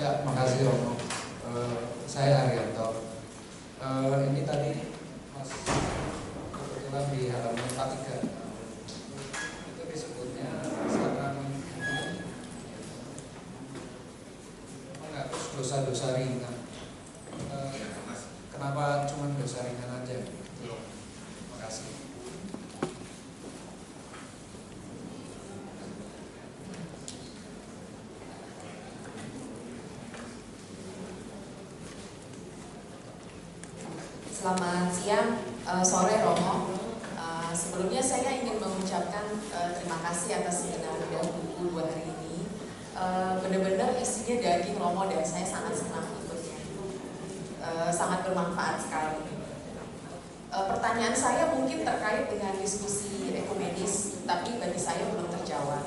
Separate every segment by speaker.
Speaker 1: Ya, makasih Romo. Saya Haryanto. Ini tadi Mas kebetulan di halaman 43 itu disebutnya menghapus dosa-dosa ringan. Kenapa cuma dosa ringan aja? Terima kasih.
Speaker 2: Selamat siang, sore Romo. Sebelumnya saya ingin mengucapkan terima kasih atas segenap buku 2 hari ini. Benar-benar isinya daging Romo dan saya sangat senang ikutnya. Sangat bermanfaat sekali. Pertanyaan saya mungkin terkait dengan diskusi ekumenis, tapi bagi saya belum terjawab.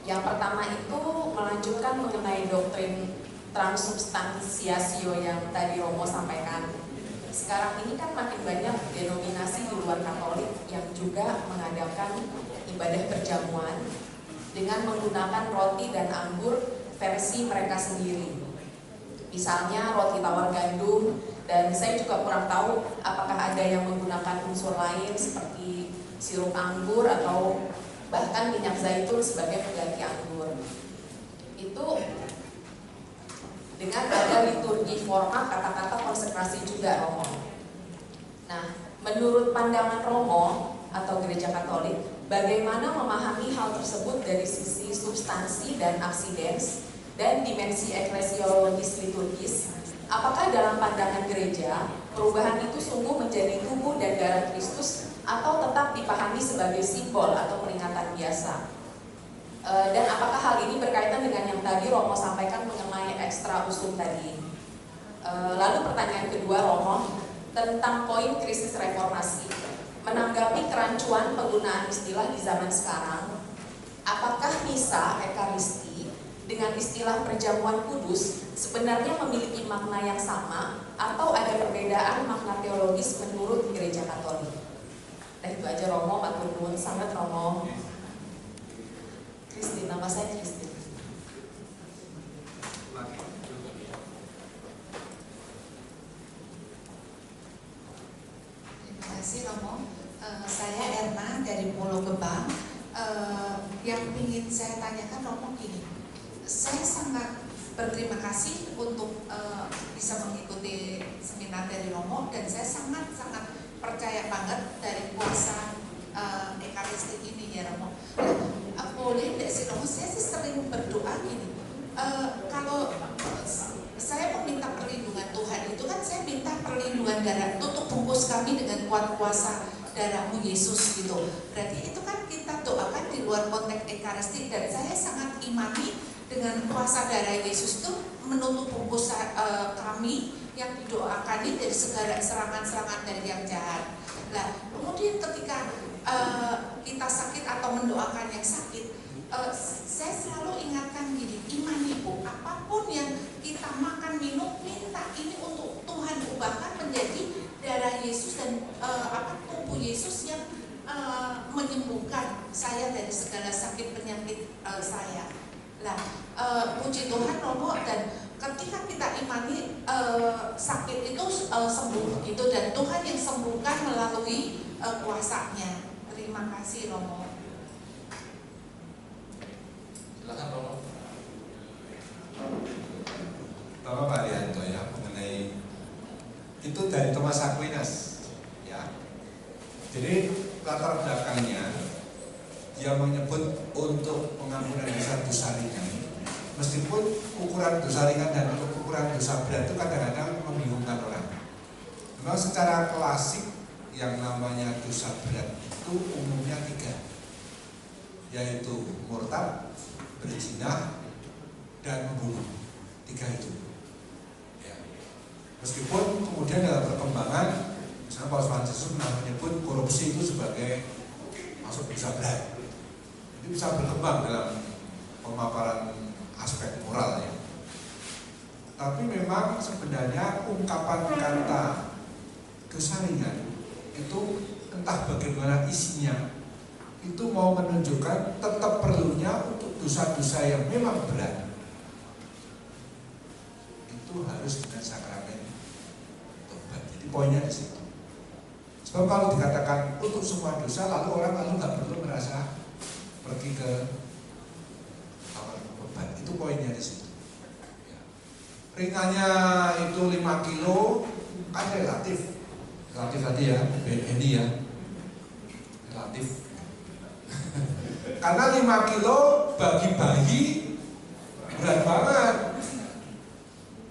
Speaker 2: Yang pertama itu melanjutkan mengenai doktrin transubstansiasio yang tadi Romo sampaikan. Sekarang ini kan makin banyak denominasi di luar Katolik yang juga mengadakan ibadah perjamuan dengan menggunakan roti dan anggur versi mereka sendiri. Misalnya roti tawar gandum, dan saya juga kurang tahu apakah ada yang menggunakan unsur lain seperti sirup anggur atau bahkan minyak zaitun sebagai pengganti anggur. Itu dengan ada liturgi formal kata-kata konsekrasi juga Romo. Nah, menurut pandangan Romo atau Gereja Katolik, bagaimana memahami hal tersebut dari sisi substansi dan aksidens dan dimensi eklesiologis liturgis? Apakah dalam pandangan gereja, perubahan itu sungguh menjadi tubuh dan darah Kristus atau tetap dipahami sebagai simbol atau peringatan biasa? Dan apakah hal ini berkaitan dengan yang tadi Romo sampaikan mengenai ekstra usum tadi? Lalu pertanyaan kedua Romo tentang poin krisis reformasi. Menanggapi kerancuan penggunaan istilah di zaman sekarang, apakah misa ekaristi dengan istilah perjamuan kudus sebenarnya memiliki makna yang sama atau ada perbedaan makna teologis menurut Gereja Katolik? Nah itu aja Romo, matur nuwun sangat Romo. Kristin, nama saya Kristin.
Speaker 3: Terima kasih Romo. Saya Erna dari Pulau Gebang. Yang ingin saya tanyakan Romo gini, saya sangat berterima kasih untuk bisa mengikuti seminar dari Romo, dan saya sangat percaya banget dari kuasa ekaristik ini ya Romo. Boleh tidak sih Romo, saya sih sering berdoa gini, kalau saya meminta perlindungan Tuhan itu kan saya minta perlindungan darah, tutup bungkus kami dengan kuat kuasa darahmu Yesus gitu. Berarti itu kan kita doakan di luar konteks ekaristik, dan saya sangat imani dengan kuasa darah Yesus itu menutup bungkus kami yang didoakan ini dari segala serangan-serangan dari yang jahat. Nah, kemudian ketika kita sakit atau mendoakan yang sakit, saya selalu ingatkan gini, iman ibu, apapun yang kita makan minum, minta ini untuk Tuhan ubahkan menjadi darah Yesus dan tubuh Yesus yang menyembuhkan saya dari segala sakit penyakit saya. Nah, puji Tuhan Romo, dan ketika kita imani sakit itu sembuh gitu, dan Tuhan yang sembuhkan melalui kuasanya. Terima kasih Romo.
Speaker 1: Silakan Romo.
Speaker 4: Bapak Haryanto ya, mengenai itu dari Thomas Aquinas ya. Jadi latar belakangnya dia menyebut untuk pengampunan dosa ringan, meskipun ukuran dosa ringan dan ukuran dosa berat itu kadang-kadang membingungkan orang. Memang secara klasik yang namanya dosa berat itu umumnya 3, yaitu murtad, berzina, dan membunuh. 3 itu ya. Meskipun kemudian dalam perkembangan, misalnya Paus Fransiskus pernah menyebut korupsi itu sebagai masuk dosa berat. Itu bisa berkembang dalam pemaparan aspek moral ya. Tapi memang sebenarnya ungkapan kata dosa ringan itu entah bagaimana isinya, itu mau menunjukkan tetap perlunya untuk dosa-dosa yang memang berat itu harus dengan sakramen tobat. Jadi poinnya di situ. Sebab kalau dikatakan untuk semua dosa, lalu orang nggak perlu merasa pergi ke kamar tobat. Itu poinnya di situ. Ya. Ringannya itu 5 kilo kan relatif tadi ya, ini ya, relatif. Karena 5 kilo bagi bayi berat banget.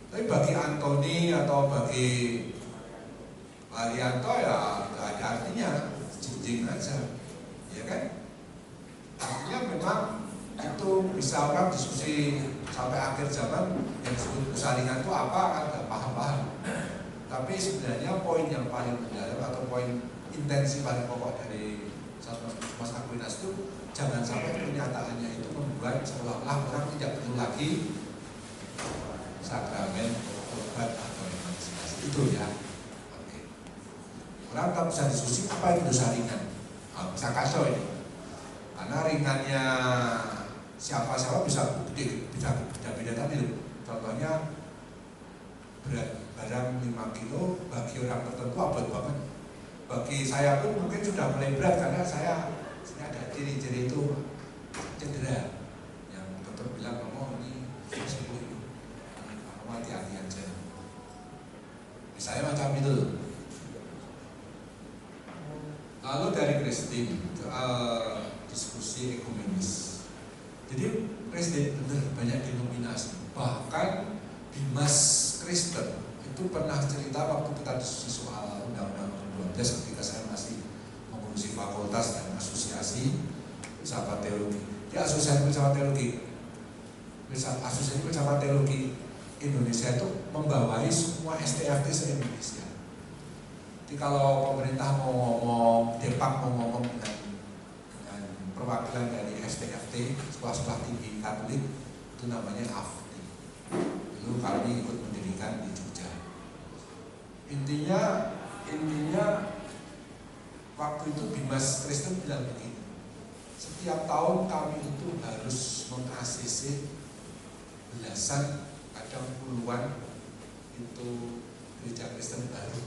Speaker 4: Tapi bagi Antoni atau bagi Arianto ya nggak ada artinya, jinjing aja, ya kan? Artinya memang itu bisa orang diskusi sampai akhir zaman yang disebut kesaringan itu apa kan nggak paham-paham. Tapi sebenarnya poin yang paling mendalam atau poin intensi paling pokok dari Mas Aquinas itu jangan sampai pernyataannya itu membuat seolah-olah orang tidak perlu lagi sakramen tobat atau emansipasi itu ya. Oke. Orang tak bisa diskusi apa itu dosa ringan. Bisa kaso ini. Karena ringannya siapa-siapa bisa beda-beda tadi. Contohnya berat barang 5 kilo bagi orang tertentu abot banget. Bagi saya pun mungkin sudah mulai berat karena saya ada ciri-ciri itu cedera yang dokter bilang kamu ini sembuh itu, kamu hati-hati aja. Misalnya macam itu. Lalu dari Kristen diskusi ekumenis. Jadi Kristen benar banyak denominasi. Bahkan Dimas Kristen itu pernah cerita waktu kita diskusi soal undang-undang 12 ketika saya masih mengurusi fakultas dan asosiasi filsafat teologi. Di asosiasi filsafat teologi, asosiasi filsafat teologi Indonesia itu membawahi semua STFT se-Indonesia. Jadi kalau pemerintah mau ngomong, Depak mau ngomong dengan perwakilan dari STFT, sekolah-sekolah tinggi Katolik, itu namanya AFTI. Dulu kami ikut mendirikan di Jogja. Intinya waktu itu Dimas Kristen bilang begini, setiap tahun kami itu harus meng-ACC belasan, kadang puluhan itu gereja Kristen baru.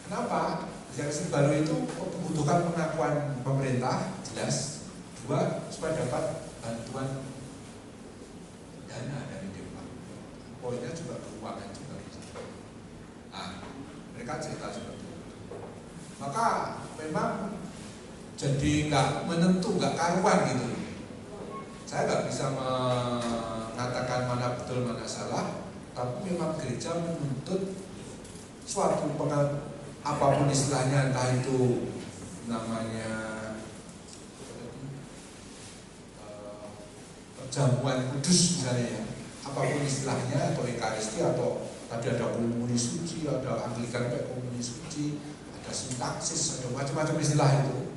Speaker 4: Kenapa? Gereja Kristen baru itu membutuhkan pengakuan pemerintah, jelas. 2, supaya dapat bantuan dana dari Dewan. Poinnya juga keuangan juga. Nah, mereka cerita seperti itu. Maka memang jadi nggak menentu, nggak karuan gitu. Saya nggak bisa mengatakan mana betul mana salah, tapi memang gereja menuntut suatu apapun istilahnya, entah itu namanya perjamuan kudus misalnya ya, apapun istilahnya, atau ekaristi, atau tadi ada komuni suci, ada Anglikan kayak komuni suci, ada sintaksis, ada macam-macam istilah itu,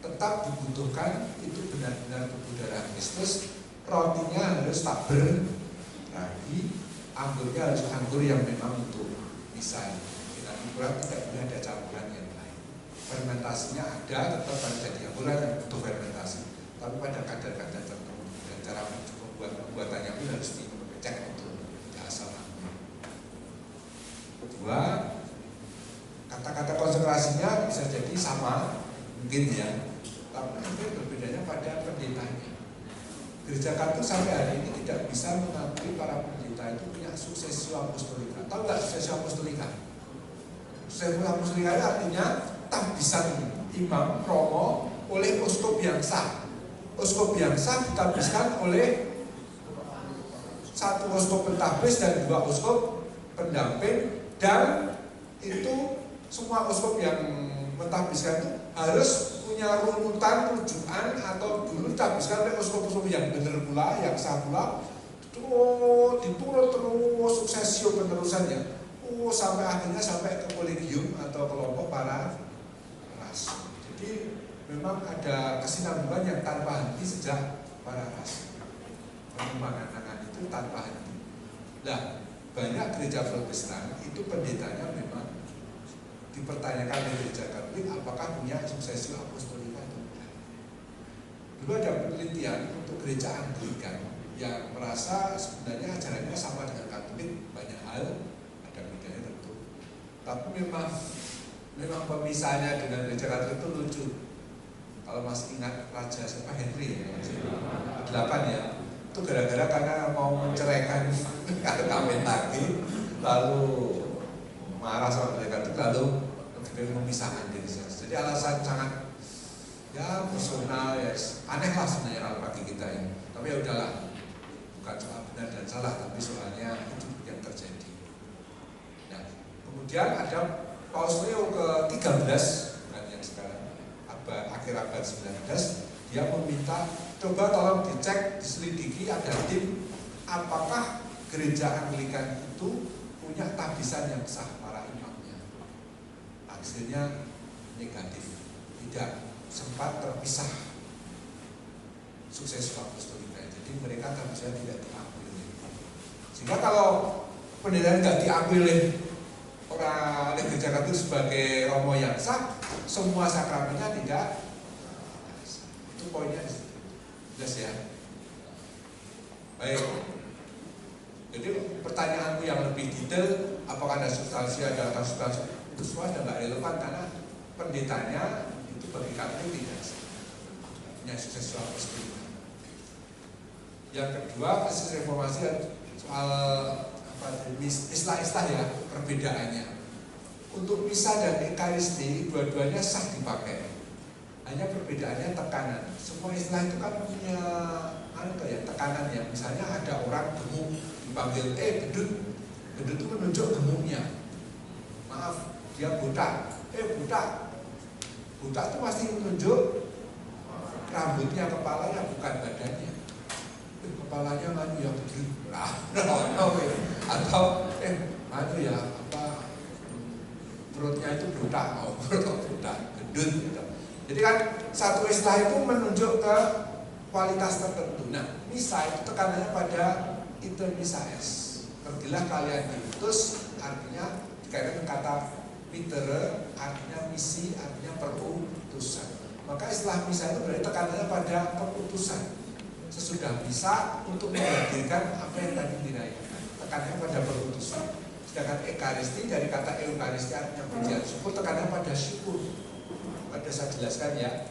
Speaker 4: tetap dibutuhkan itu benar-benar tubuh darah Kristus. Rotinya harus tak berarti, anggurnya harus anggur yang memang untuk misa. Kita kurang tidak boleh ada campuran yang lain. Fermentasinya ada, tetap harus jadi angguran yang butuh fermentasi, tapi pada kadar-kadar tertentu dan cara pembuatannya pun harus dicek untuk tidak asal anggur. 2, kata-kata konsekrasinya bisa jadi sama mungkin ya, tapi mungkin berbedanya pada pendetanya. Gereja Katolik sampai hari ini tidak bisa mengakui para pendeta itu punya suksesio apostolika. Tahu nggak suksesio apostolika? Suksesio apostolika itu artinya tahbisan imam romo oleh uskup yang sah. Uskup yang sah ditabiskan oleh 1 uskup pentahbis dan 2 uskup pendamping, dan itu semua uskup yang mentahbiskan itu harus punya runutan rujukan atau dulu ditabiskan oleh uskup-uskup yang benar pula, yang sah pula, diturut terus suksesio penerusannya, sampai akhirnya sampai ke kolegium atau kelompok para rasul. Jadi memang ada kesinambungan yang tanpa henti sejak para rasul. Pengembangan itu tanpa henti. Nah, banyak gereja Protestan itu pendetanya memang dipertanyakan oleh gereja Katolik apakah punya suksesio apostolika atau tidak. Dulu ada penelitian untuk gereja Anglikan yang merasa sebenarnya ajarannya sama dengan Katolik banyak hal, ada bedanya tentu. Tapi memang pemisahnya dengan gereja Katolik itu lucu. Kalau masih ingat Raja siapa, Henry ya, 8 ya, itu gara-gara karena mau menceraikan kawin lagi, lalu marah sama mereka itu, lalu memisahkan diri. Jadi alasan sangat ya personal, ya aneh lah sebenarnya kalau bagi kita ini. Tapi ya udahlah, bukan soal benar dan salah, tapi soalnya itu yang terjadi. Nah, kemudian ada Paus Leo ke-13 yang sekarang akhir abad 19, dia meminta coba tolong dicek, diselidiki, ada tim apakah gereja Anglikan itu punya tabisan yang sah para imamnya. Hasilnya negatif, tidak sempat terpisah sukses apostolika. Jadi mereka tabisan tidak diakui. Sehingga kalau penderitaan tidak diakui oleh gereja Katolik sebagai romo yang sah, semua sakramennya tidak. Itu poinnya di situ. Jelas ya. Baik. Jadi pertanyaanku yang lebih detail, apakah ada substansi, ada substansi, itu semua sudah tidak relevan karena pendetanya itu bagi Katolik tidak punya sukses apostolika. Yang kedua, kasus reformasi soal istilah-istilah ya, perbedaannya. Untuk misa dan ekaristi dua-duanya sah dipakai. Hanya perbedaannya tekanan. Semua istilah itu kan punya tekanan ya. Misalnya ada orang gemuk dipanggil bedut. Bedut itu menunjuk gemuknya. Maaf, dia buta. Buta. Buta itu pasti menunjuk rambutnya, kepalanya, bukan badannya. Kepalanya maju ya bedut. Atau maju ya perutnya itu buta, perut buta, gendut gitu. Jadi kan satu istilah itu menunjuk ke kualitas tertentu. Nah, misa itu tekanannya pada iter missa es. Pergilah kalian diutus, artinya dikaitkan kata mitere, artinya misi, artinya perutusan. Maka istilah misa itu berarti tekanannya pada perutusan. Sesudah misa untuk menghadirkan apa yang tadi dirayakan. Tekanannya pada perutusan. Sedangkan ekaristi dari kata eukaristi artinya pujian syukur, tekanannya pada syukur. Pada saya jelaskan ya,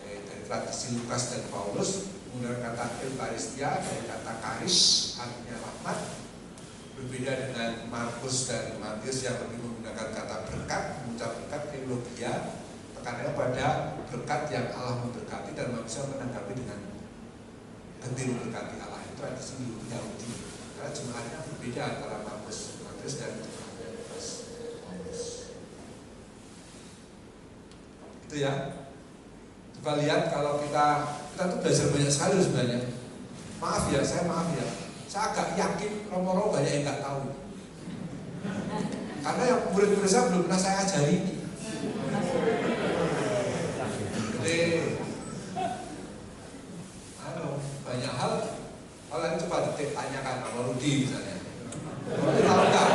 Speaker 4: dari tradisi Lukas dan Paulus menggunakan kata eukaristia dari kata karis artinya rahmat, berbeda dengan Markus dan Matius yang lebih menggunakan kata berkat, mengucap berkat eulogia, tekanannya pada berkat yang Allah memberkati dan manusia menanggapi dengan gentil memberkati Allah. Itu tradisi Yahudi. Karena jumlahnya berbeda antara Markus dan Paulus. Itu ya. Coba lihat kalau kita tuh belajar banyak sekali sebenarnya. Maaf ya, saya agak yakin romo-romo banyak yang nggak tahu. Karena yang murid-murid saya belum pernah saya ajari ini. Jadi banyak hal. Kalau ini coba ditanyakan sama Rudi misalnya. Tahu nggak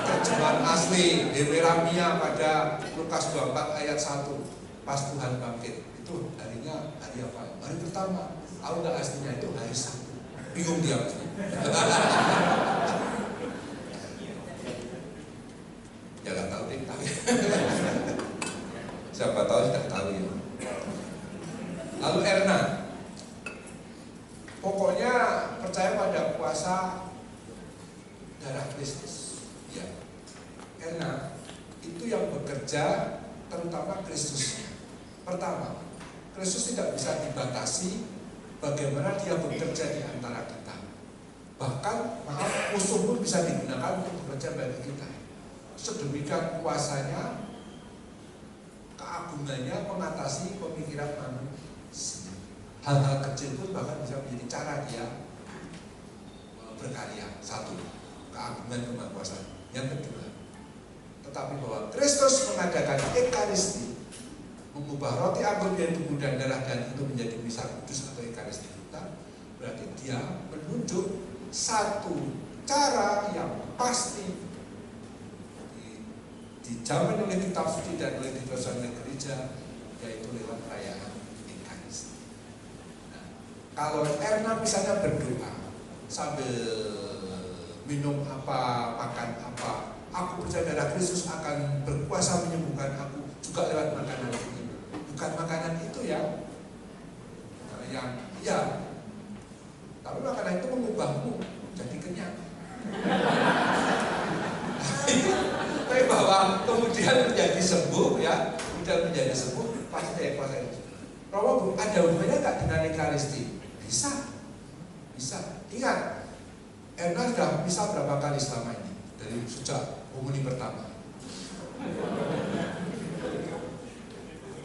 Speaker 4: terjemahan asli Deuteronomia pada Lukas 24 ayat 1 pas Tuhan bangkit itu harinya hari apa? Hari pertama. Tahu nggak aslinya itu hari Sabtu? Bingung dia mesti. Ya nggak tahu deh. Siapa tahu sudah tahu ya. Lalu Erna, pokoknya percaya pada kuasa darah Kristus, ya. Karena itu yang bekerja terutama Kristusnya. Pertama, Kristus tidak bisa dibatasi bagaimana dia bekerja di antara kita. Bahkan musuh pun bisa digunakan untuk bekerja bagi kita. Sedemikian kuasanya, keagungannya mengatasi pemikiran manusia. Hal-hal kecil pun bahkan bisa menjadi cara dia berkarya. Satu, keagungan kemahakuasaan. Yang kedua, tetapi bahwa Kristus mengadakan ekaristi, mengubah roti agung dari tubuh dan darah dan itu menjadi misa kudus atau ekaristi kita, berarti dia menunjuk satu cara yang pasti dijamin oleh kitab suci dan oleh diteruskan oleh gereja, yaitu lewat perayaan ekaristi. Nah, Kalau Erna misalnya berdoa sambil minum apa, makan apa, aku percaya darah Kristus akan berkuasa menyembuhkan aku juga lewat makanan ini. Bukan makanan itu ya, yang iya, tapi makanan itu mengubahmu jadi kenyang. Tapi bahwa kemudian menjadi sembuh ya, kemudian menjadi sembuh pasti dari kuasa itu. Romo ada hubungannya nggak dengan Ekaristi? Bisa. Ingat, Erna sudah bisa berapa kali selama ini dari sejak komuni pertama.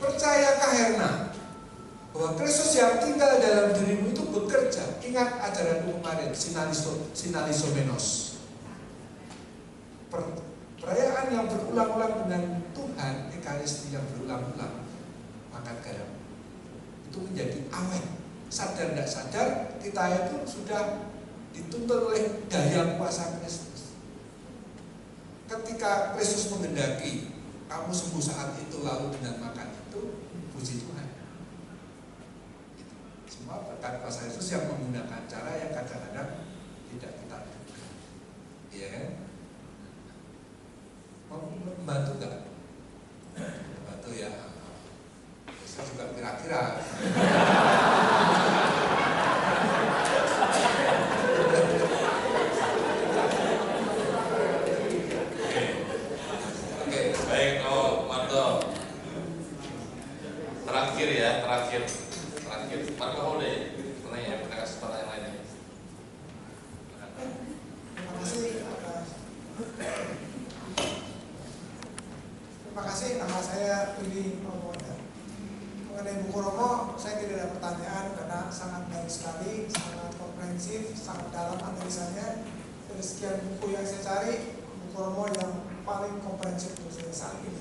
Speaker 4: Percayakah Erna bahwa Kristus yang tinggal dalam dirimu itu bekerja? Ingat ajaranku kemarin, sinalisomenos. Perayaan yang berulang-ulang dengan Tuhan, Ekaristi yang berulang-ulang, makan garam itu menjadi awet. Sadar tidak sadar, kita itu sudah dituntun oleh daya kuasa Kristus. Ketika Kristus menghendaki kamu sembuh saat itu, lalu dengan makan itu, puji Tuhan. Semua berkat kuasa Yesus yang menggunakan cara yang kadang-kadang tidak kita duga. Iya kan? Mau membantu nggak? Membantu ya. Saya juga kira-kira.
Speaker 5: Oke, baik, Marco. Terakhir. Marco udah ya? Pertanyaan, kita kasih pertanyaan lainnya.
Speaker 1: Terima kasih. Nama saya Willy Romo. Mengenai buku Romo, saya tidak ada pertanyaan karena sangat baik sekali, sangat komprehensif, sangat dalam analisanya. Dari sekian buku yang saya cari, buku Romo yang paling komprehensif untuk saya saat ini.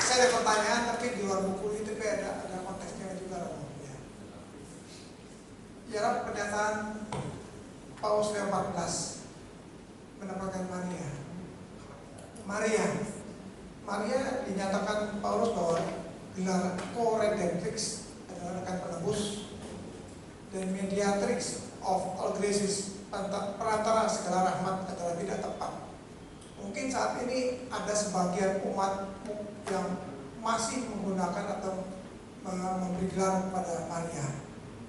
Speaker 1: Saya ada pertanyaan, tapi di luar buku itu ada konteksnya juga Romo. Ya, pernyataan Paulus Leo 14 mendapatkan Maria dinyatakan Paulus bahwa gelar co-redemptrix adalah rekan penebus dan mediatrix of all graces, perantara segala rahmat adalah tidak tepat. Mungkin saat ini ada sebagian umat yang masih menggunakan atau memberi gelar kepada Maria.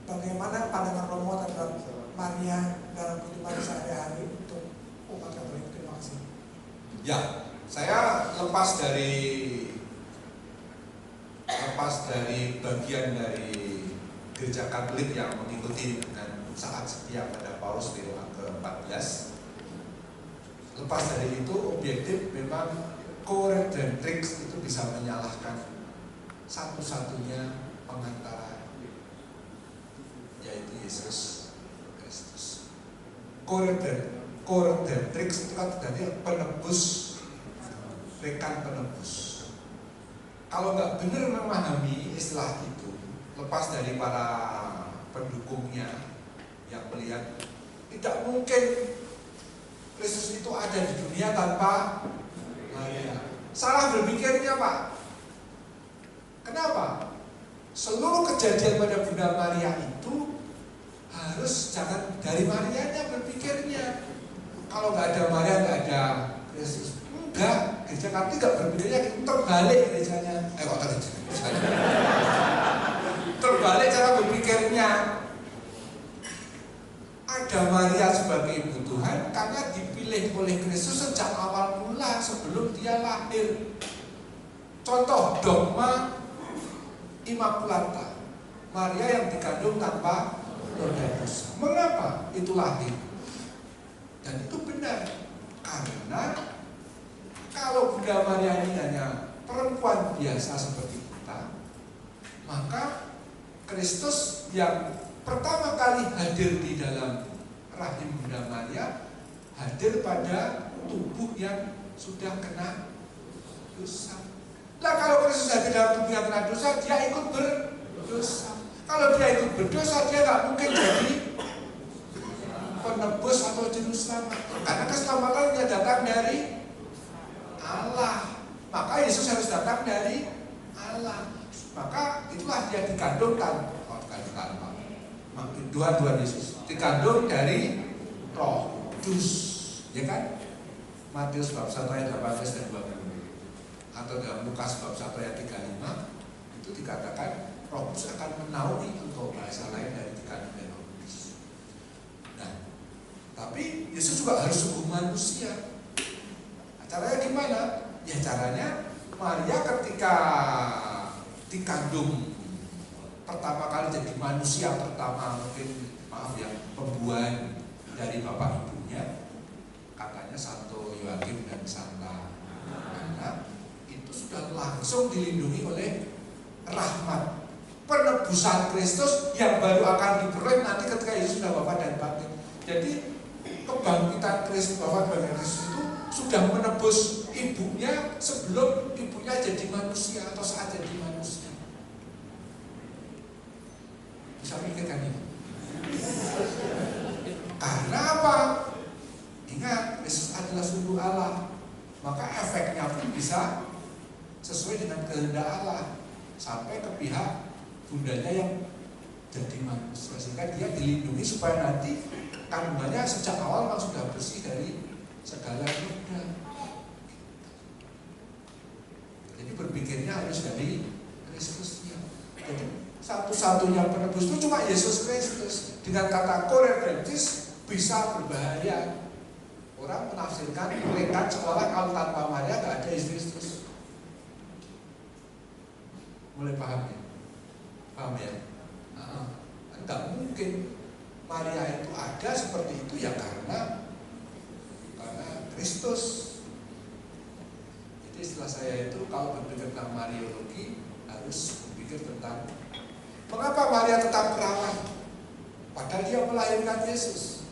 Speaker 1: Bagaimana pandangan Romo terhadap Maria dalam kehidupan sehari-hari untuk umat Katolik? Terima kasih.
Speaker 4: Ya, saya lepas dari bagian dari Gereja Katolik yang mengikuti dengan saat setia pada Paulus Leo ke-14. Lepas dari itu, objektif memang co-redemptrix itu bisa menyalahkan satu-satunya pengantara, yaitu Yesus Kristus. Co-redemptrix itu kan berarti penebus, rekan penebus. Kalau nggak benar memahami istilah itu, lepas dari para pendukungnya yang melihat tidak mungkin Kristus itu ada di dunia tanpa Maria. Salah berpikirnya, Pak. Kenapa? Seluruh kejadian pada Bunda Maria itu harus jangan dari Marianya berpikirnya. Kalau nggak ada Maria nggak ada Kristus. Enggak, gereja Katolik nggak berpikirnya terbalik gerejanya. Terbalik cara berpikirnya. Ada Maria sebagai ibu Tuhan karena dipilih oleh Kristus sejak awal mula sebelum dia lahir. Contoh dogma Immaculata, Maria yang dikandung tanpa noda dosa. Mengapa itu lahir? Dan itu benar karena kalau Bunda Maria ini hanya perempuan biasa seperti kita, maka Kristus yang pertama kali hadir di dalam rahim Bunda Maria hadir pada tubuh yang sudah kena dosa. Lah kalau Kristus hadir dalam tubuh yang kena dosa, dia ikut berdosa. Kalau dia ikut berdosa, dia nggak mungkin jadi penebus atau juru selamat. Karena keselamatannya datang dari Allah. Maka Yesus harus datang dari Allah. maka itulah dia dikandung Tuhan Yesus dikandung dari Roh Kudus, ya kan? Matius bab 1 ayat 18 dan 20, atau dalam Lukas bab 1 ayat 35 itu dikatakan Roh Kudus akan menaungi engkau, bahasa lain dari dikandung dari Roh Kudus. Nah, tapi Yesus juga harus sungguh manusia. Nah, caranya gimana? Ya caranya Maria ketika dikandung pertama kali jadi manusia pertama, mungkin maaf ya, pembuahan dari bapak ibunya, katanya Santo Yoakim dan Santa Anna, itu sudah langsung dilindungi oleh rahmat penebusan Kristus yang baru akan diperoleh nanti ketika Yesus sudah wafat dan bangkit. Jadi kebangkitan Kristus, wafat dan Kristus itu sudah menebus ibunya sebelum ibunya jadi manusia atau saat jadi manusia. Bisa mikirkan ini? Karena apa? Ingat, Yesus adalah sungguh Allah, maka efeknya pun bisa sesuai dengan kehendak Allah sampai ke pihak bundanya yang jadi manusia, sehingga dia dilindungi supaya nanti kandungannya sejak awal memang sudah bersih dari segala noda. Jadi berpikirnya harus dari Kristusnya. Jadi satu-satunya penebus itu cuma Yesus Kristus. Dengan kata koredentis bisa berbahaya. Orang menafsirkan mereka seolah kalau tanpa Maria gak ada Yesus Kristus. Mulai paham ya? Paham ya? Enggak mungkin Maria itu ada seperti itu ya karena Kristus. Jadi istilah saya itu kalau berpikir tentang Mariologi harus berpikir tentang mengapa Maria tetap perawan padahal dia melahirkan Yesus.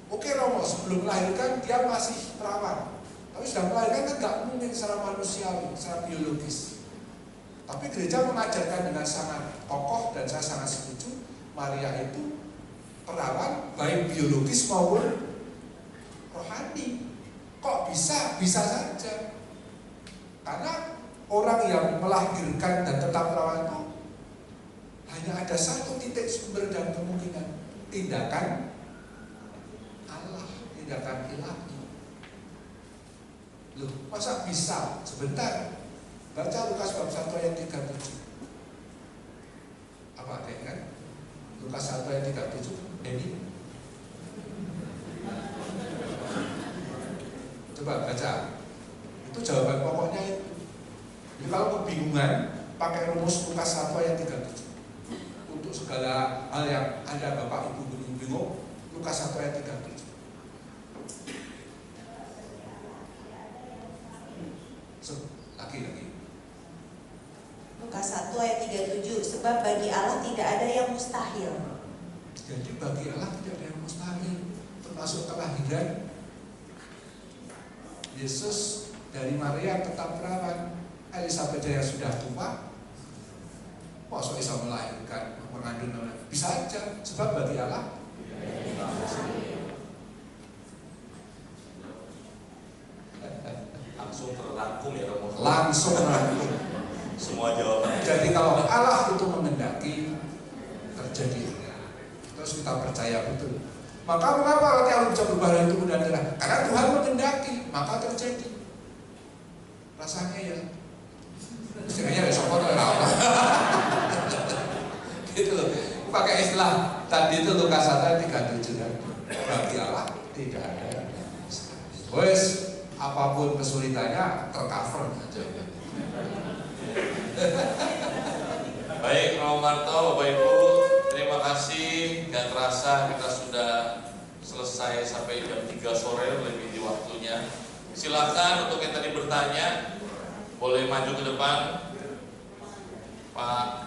Speaker 4: Oke Romo, sebelum melahirkan dia masih perawan, tapi sudah melahirkan kan nggak mungkin secara manusiawi, secara biologis. Tapi gereja mengajarkan dengan sangat kokoh dan saya sangat setuju, Maria itu perawan baik biologis maupun rohani. Kok bisa? Bisa saja. Karena orang yang melahirkan dan tetap perawan itu hanya ada satu titik sumber dan kemungkinan, tindakan Allah, tindakan ilahi. Loh, masa bisa? Sebentar. Baca Lukas bab 1 ayat 37. Apa ada kan? Lukas 1 ayat 37. Ini coba baca. Itu jawaban pokoknya itu. Jadi kalau kebingungan, pakai rumus Lukas 1 ayat 37. Untuk segala hal yang ada Bapak Ibu bingung, Lukas 1 ayat 37. Lagi.
Speaker 6: Lukas 1 ayat 37, sebab bagi Allah tidak ada yang mustahil.
Speaker 4: Jadi bagi Allah tidak ada yang mustahil, termasuk kelahiran Yesus dari Maria tetap perawan. Elizabeth yang sudah tua, kok bisa melahirkan mengandung anak? Bisa aja, sebab bagi Allah
Speaker 5: Langsung terangkum ya Romo.
Speaker 4: langsung rangkum.
Speaker 5: Semua jawaban.
Speaker 4: Jadi kalau Allah itu menghendaki terjadi, terus kita percaya betul. Maka mengapa nanti Allah bisa berubah dari tubuh dan darah? Karena Tuhan menghendaki, maka terjadi. Rasanya ya, istilahnya ya sopor apa? Gitu loh. Pakai istilah tadi itu Lukas 1 ayat 37 kan. Bagi Allah tidak ada. Wes apapun kesulitannya tercover aja.
Speaker 5: Baik Romo Marto, Bapak Ibu, terima kasih. Gak terasa kita sudah selesai sampai jam 3 sore, lebih di waktunya. Silakan untuk yang tadi bertanya, boleh maju ke depan, Pak